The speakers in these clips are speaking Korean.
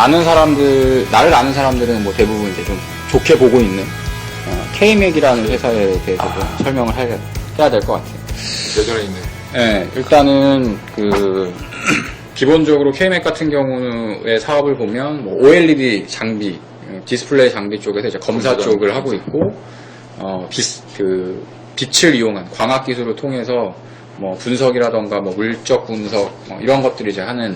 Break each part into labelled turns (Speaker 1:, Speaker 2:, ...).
Speaker 1: 아는 사람들, 나를 아는 사람들은 뭐 대부분 이제 좀 좋게 보고 있는 K-맥이라는 회사에 대해서 좀 설명을 해야 될 것 같아요.
Speaker 2: 예전에 있는.
Speaker 1: 네, 일단은 기본적으로 K-맥 같은 경우의 사업을 보면 뭐 OLED 장비, 디스플레이 장비 쪽에서 이제 검사 쪽을 하고 있고, 빛을 이용한 광학 기술을 통해서 뭐 분석이라던가 뭐 물적 분석 이런 것들을 이제 하는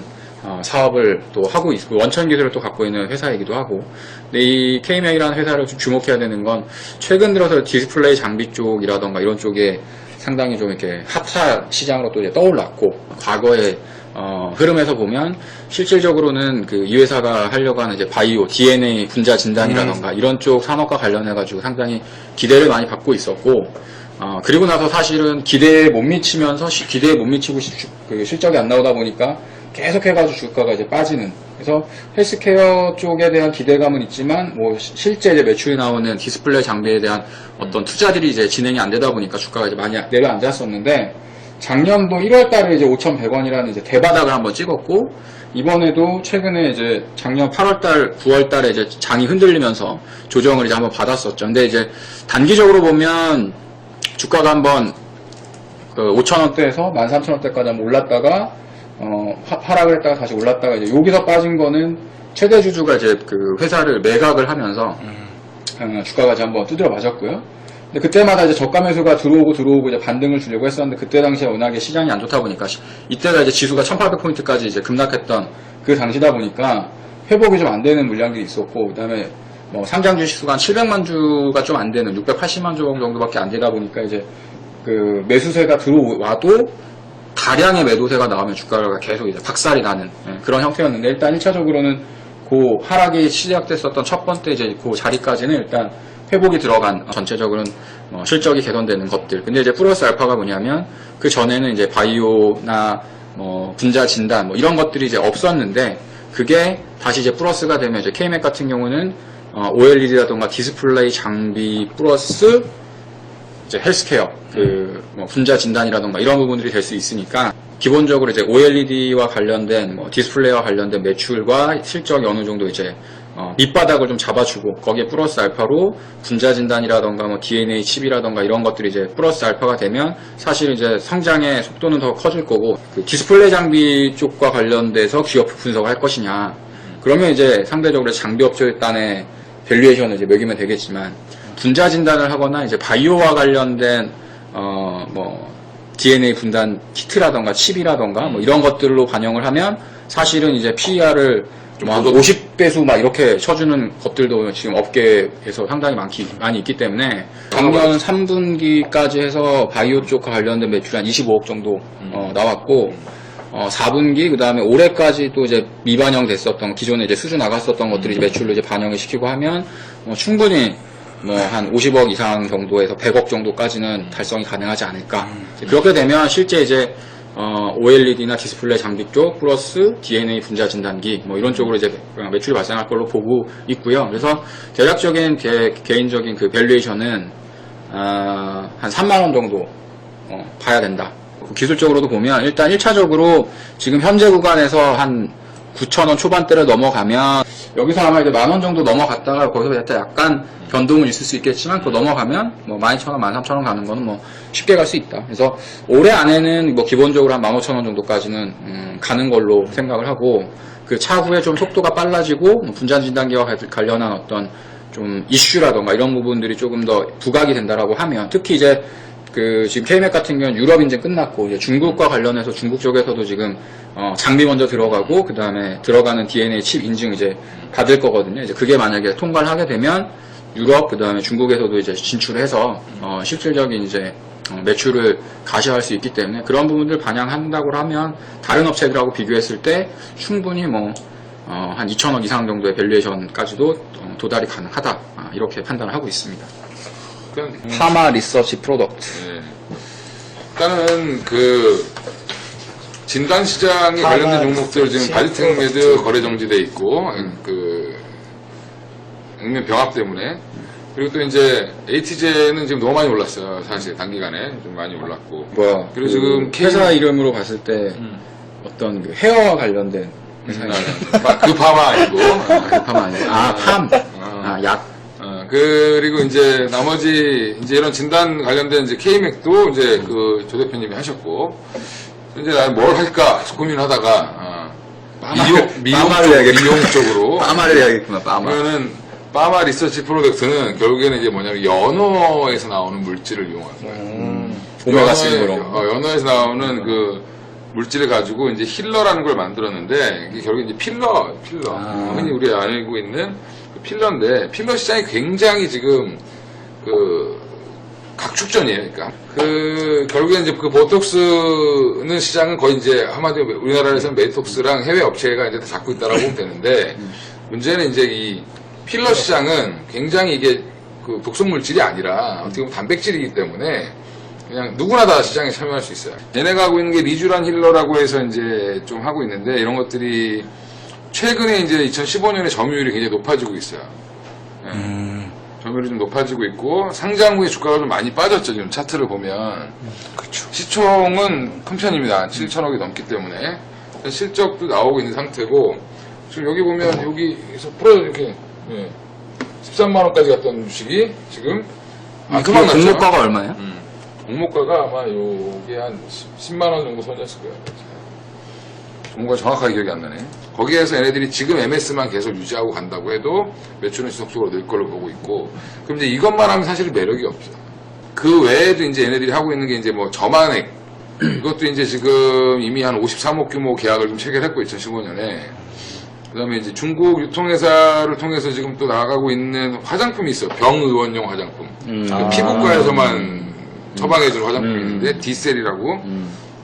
Speaker 1: 사업을 또 하고 있고, 원천 기술을 또 갖고 있는 회사이기도 하고. 근데 이 K-맥이라는 회사를 좀 주목해야 되는 건 최근 들어서 디스플레이 장비 쪽이라던가 이런 쪽에 상당히 좀 이렇게 핫한 시장으로 또 이제 떠올랐고, 과거에 흐름에서 보면 실질적으로는 이 회사가 하려고 하는 이제 바이오, DNA 분자 진단이라던가 이런 쪽 산업과 관련해가지고 상당히 기대를 많이 받고 있었고, 그리고 나서 사실은 기대에 못 미치면서 기대에 못 미치고 실적이 안 나오다 보니까 계속해가지고 주가가 이제 빠지는. 그래서 헬스케어 쪽에 대한 기대감은 있지만 뭐 실제 이제 매출이 나오는 디스플레이 장비에 대한 어떤 투자들이 이제 진행이 안 되다 보니까 주가가 이제 많이 내려앉았었는데, 작년도 1월달에 이제 5,100원이라는 이제 대바닥을 한번 찍었고, 이번에도 최근에 이제 작년 8월달, 9월달에 이제 장이 흔들리면서 조정을 이제 한번 받았었죠. 근데 이제 단기적으로 보면 주가가 한번 5,000원대에서 13,000원대까지 한번 올랐다가 하락을 했다가 다시 올랐다가 이제 여기서 빠진 거는 최대 주주가 이제 회사를 매각을 하면서 주가가 이제 한번 두드려 맞았고요. 근데 그때마다 이제 저가 매수가 들어오고 이제 반등을 주려고 했었는데, 그때 당시에 워낙에 시장이 안 좋다 보니까 이때가 이제 지수가 1,800포인트까지 이제 급락했던 그 당시다 보니까 회복이 좀 안 되는 물량들이 있었고, 그다음에 뭐 상장 주식수가 한 700만 주가 좀 안 되는 680만 주 정도밖에 안 되다 보니까 이제 매수세가 들어와도 다량의 매도세가 나오면 주가가 계속 이제 박살이 나는 그런 형태였는데, 일단 1차적으로는 하락이 시작됐었던 첫 번째 이제 자리까지는 일단 회복이 들어간, 전체적으로는 실적이 개선되는 것들. 근데 이제 플러스 알파가 뭐냐면, 그 전에는 이제 바이오나 분자 진단 이런 것들이 이제 없었는데, 그게 다시 이제 플러스가 되면 이제 K-맥 같은 경우는 OLED라던가 디스플레이 장비 플러스 이제 헬스케어, 분자 진단이라던가 이런 부분들이 될 수 있으니까, 기본적으로 이제 OLED와 관련된 디스플레이와 관련된 매출과 실적이 어느 정도 이제 밑바닥을 좀 잡아주고, 거기에 플러스 알파로 분자 진단이라던가 DNA 칩이라던가 이런 것들이 이제 플러스 알파가 되면 사실 이제 성장의 속도는 더 커질 거고, 디스플레이 장비 쪽과 관련돼서 기업 분석을 할 것이냐, 그러면 이제 상대적으로 장비 업체단의 밸류에이션을 이제 매기면 되겠지만, 분자 진단을 하거나 이제 바이오와 관련된 DNA 분단 키트라던가 칩이라던가 이런 것들로 반영을 하면 사실은 이제 PER을 좀 50배수 막 이렇게 쳐주는 것들도 지금 업계에서 상당히 많이 있기 때문에, 작년 3분기까지 해서 바이오 쪽과 관련된 매출이 한 25억 정도 나왔고, 4분기 그 다음에 올해까지 또 이제 미반영 됐었던, 기존에 이제 수주 나갔었던 것들이 이제 매출로 이제 반영을 시키고 하면 충분히 한 50억 이상 정도에서 100억 정도까지는 달성이 가능하지 않을까. 그렇게 되면 실제 이제 OLED나 디스플레이 장비 쪽 플러스 DNA 분자 진단기 이런 쪽으로 이제 매출이 발생할 걸로 보고 있고요. 그래서 대략적인 개인적인 밸류에이션은 한 3만 원 정도 봐야 된다. 기술적으로도 보면 일단 1차적으로 지금 현재 구간에서 한 9,000원 초반대를 넘어가면, 여기서 아마 이제 10,000원 정도 넘어갔다가 거기서 약간 변동은 있을 수 있겠지만, 그거 넘어가면 12,000원, 13,000원 가는 거는 쉽게 갈 수 있다. 그래서 올해 안에는 기본적으로 한 15,000원 정도까지는 가는 걸로 생각을 하고, 그 차후에 좀 속도가 빨라지고 분자 진단기와 관련한 어떤 좀 이슈라던가 이런 부분들이 조금 더 부각이 된다라고 하면, 특히 이제 지금 K-맥 같은 경우는 유럽 인증 끝났고, 이제 중국과 관련해서 중국 쪽에서도 지금 장비 먼저 들어가고, 그 다음에 들어가는 DNA 칩 인증 이제 받을 거거든요. 이제 그게 만약에 통과를 하게 되면 유럽, 그 다음에 중국에서도 이제 진출해서 실질적인 이제 매출을 가시할 수 있기 때문에, 그런 부분들 반영한다고 하면 다른 업체들하고 비교했을 때 충분히 한 2,000억 이상 정도의 밸류에이션까지도 도달이 가능하다, 이렇게 판단을 하고 있습니다. 파마 리서치 프로덕트.
Speaker 2: 네. 일단은 진단 시장에 관련된 종목들 지금 바디텍메드 거래 정지돼 있고, 액면 병합 때문에. 그리고 또 이제 ATJ는 지금 너무 많이 올랐어요. 사실 단기간에 좀 많이 올랐고.
Speaker 1: 그리고 지금
Speaker 2: 회사
Speaker 1: 회사 이름으로 봤을 때 어떤 헤어와 관련된
Speaker 2: 그 파마 아니고.
Speaker 1: 팜 아니고. 팜. 약.
Speaker 2: 그리고 이제 나머지 이제 이런 진단 관련된 이제 K맥도 이제 그 조 대표님이 하셨고, 이제 나 뭘 할까 고민하다가 미용 쪽으로.
Speaker 1: 빠마를 해야겠구나. 빠마.
Speaker 2: 그러면은 빠마 리서치 프로덕트는 결국에는 이제 뭐냐면 연어에서 나오는 물질을 이용하는 거예요.
Speaker 1: 오메가3 그런 거.
Speaker 2: 연어에서 나오는 그 물질을 가지고 이제 힐러라는 걸 만들었는데, 이게 결국 이제 필러. 흔히 우리가 알고 있는 그 필러인데, 필러 시장이 굉장히 지금 그 각축전이에요. 그러니까 결국엔 이제 그 보톡스는 시장은 거의 이제 한마디로 우리나라에서는 메톡스랑 해외 업체가 이제 다 잡고 있다라고 보면 되는데, 문제는 이제 이 필러 시장은 굉장히 이게 그 독성 물질이 아니라 어떻게 보면 단백질이기 때문에 그냥 누구나 다 시장에 참여할 수 있어요. 얘네가 하고 있는 게 리쥬란 힐러라고 해서 이제 좀 하고 있는데, 이런 것들이 최근에 이제 2015년에 점유율이 굉장히 높아지고 있어요. 점유율이 좀 높아지고 있고, 상장 후에 주가가 좀 많이 빠졌죠. 지금 차트를 보면.
Speaker 1: 그렇죠.
Speaker 2: 시총은 큰 편입니다. 7천억이 넘기 때문에. 실적도 나오고 있는 상태고, 지금 여기 보면 여기서 풀어서 이렇게 13만원까지 갔던 주식이 지금 그만 났죠.
Speaker 1: 공모가가 얼마예요?
Speaker 2: 종목가가 아마 요게 한 10만원 정도 선이었을 거예요. 종목가 정확하게 기억이 안 나네. 거기에서 얘네들이 지금 MS만 계속 유지하고 간다고 해도 매출은 지속적으로 늘 걸로 보고 있고, 그럼 이제 이것만 하면 사실 매력이 없죠. 그 외에도 이제 얘네들이 하고 있는 게 이제 뭐 저만액, 이것도 이제 지금 이미 한 53억 규모 계약을 좀 체결했고, 2015년에. 그 다음에 이제 중국 유통회사를 통해서 지금 또 나가고 있는 화장품이 있어요. 병의원용 화장품. 피부과에서만 처방해주는 화장품이 있는데, 디셀이라고.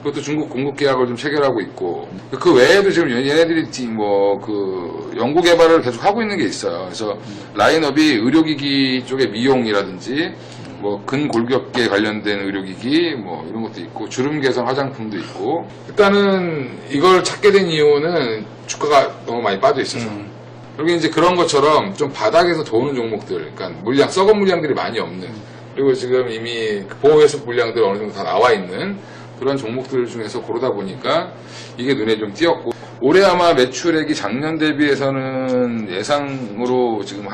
Speaker 2: 그것도 중국 공급 계약을 좀 체결하고 있고, 그 외에도 지금 얘네들이 뭐 그 연구 개발을 계속 하고 있는 게 있어요. 그래서 라인업이 의료기기 쪽의 미용이라든지 뭐 근골격계 관련된 의료기기 뭐 이런 것도 있고, 주름 개선 화장품도 있고. 일단은 이걸 찾게 된 이유는 주가가 너무 많이 빠져 있어서. 여기 이제 그런 것처럼 좀 바닥에서 도는 종목들, 그러니까 썩은 물량들이 많이 없는, 그리고 지금 이미 보호해석 물량들 어느 정도 다 나와 있는 그런 종목들 중에서 고르다 보니까 이게 눈에 좀 띄었고, 올해 아마 매출액이 작년 대비해서는 예상으로 지금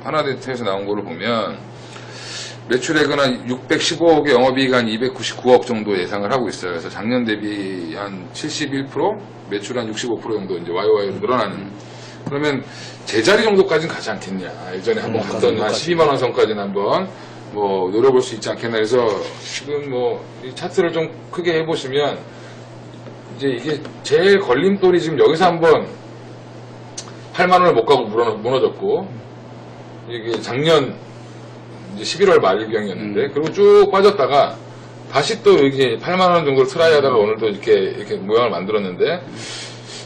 Speaker 2: 하나데이터에서 나온 거를 보면 매출액은 한 615억에 영업이익 한 299억 정도 예상을 하고 있어요. 그래서 작년 대비 한 71%, 매출 한 65% 정도 이제 YOY로 늘어나는. 그러면 제자리 정도까지는 가지 않겠냐. 예전에 한번 갔던 한 12만원 선까지는 한번 뭐 노려볼 수 있지 않겠나. 그래서 지금 뭐 이 차트를 좀 크게 해보시면 이제 이게 제일 걸림돌이 지금 여기서 한번 8만원을 못 가고 무너졌고, 이게 작년 이제 11월 말경이었는데, 그리고 쭉 빠졌다가 다시 또 여기 8만원 정도를 트라이 하다가 오늘도 이렇게 모양을 만들었는데,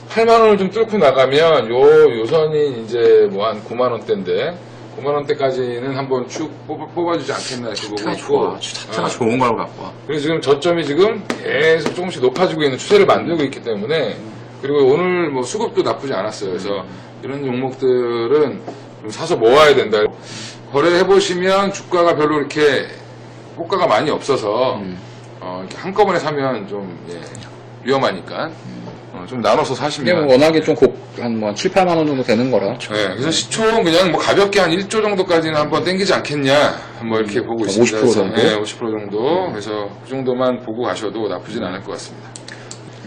Speaker 2: 8만원을 좀 뚫고 나가면 요 선이 이제 뭐 한 9만원대인데, 9만원대까지는 한번 쭉 뽑아주지 않겠나 이렇게 보고 있고.
Speaker 1: 차트가 좋은 걸 갖고 와.
Speaker 2: 그리고 지금 저점이 지금 계속 조금씩 높아지고 있는 추세를 만들고 있기 때문에, 그리고 오늘 뭐 수급도 나쁘지 않았어요. 그래서 이런 종목들은 좀 사서 모아야 된다. 거래를 해보시면 주가가 별로 이렇게 호가가 많이 없어서 이렇게 한꺼번에 사면 좀 위험하니까 좀 나눠서 사시면.
Speaker 1: 워낙에 좀 한 7, 8만 원 정도 되는 거라.
Speaker 2: 네, 그래서 시총 그냥 뭐 가볍게 한 1조 정도까지는 한번 땡기지 않겠냐, 뭐 이렇게 보고 있습니다.
Speaker 1: 50% 정도?
Speaker 2: 네, 50% 정도. 그래서 그 정도만 보고 가셔도 나쁘진 않을 것 같습니다.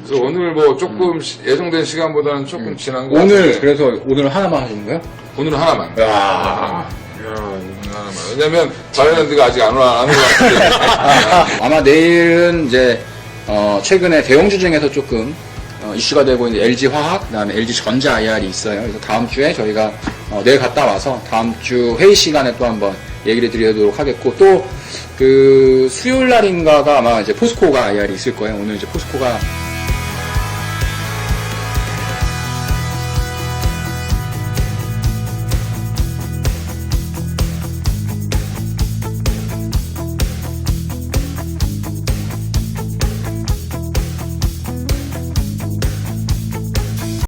Speaker 2: 그래서 오늘 뭐 조금 예정된 시간보다는 조금 지난 거
Speaker 1: 오늘, 그래서 오늘 하나만 하시는 거예요?
Speaker 2: 오늘은 하나만.
Speaker 1: 야
Speaker 2: 오늘은 하나만. 왜냐면 바이올랜드가 아직 안 온 것 같은데.
Speaker 1: 아마 내일은 이제, 최근에 대형주 중에서 조금, 이슈가 되고 있는 LG화학, 그 다음에 LG전자 IR이 있어요. 그래서 다음 주에 저희가 내일 갔다 와서 다음 주 회의 시간에 또 한번 얘기를 드리도록 하겠고, 또 그 수요일 날인가가 아마 이제 포스코가 IR이 있을 거예요. 오늘 이제 포스코가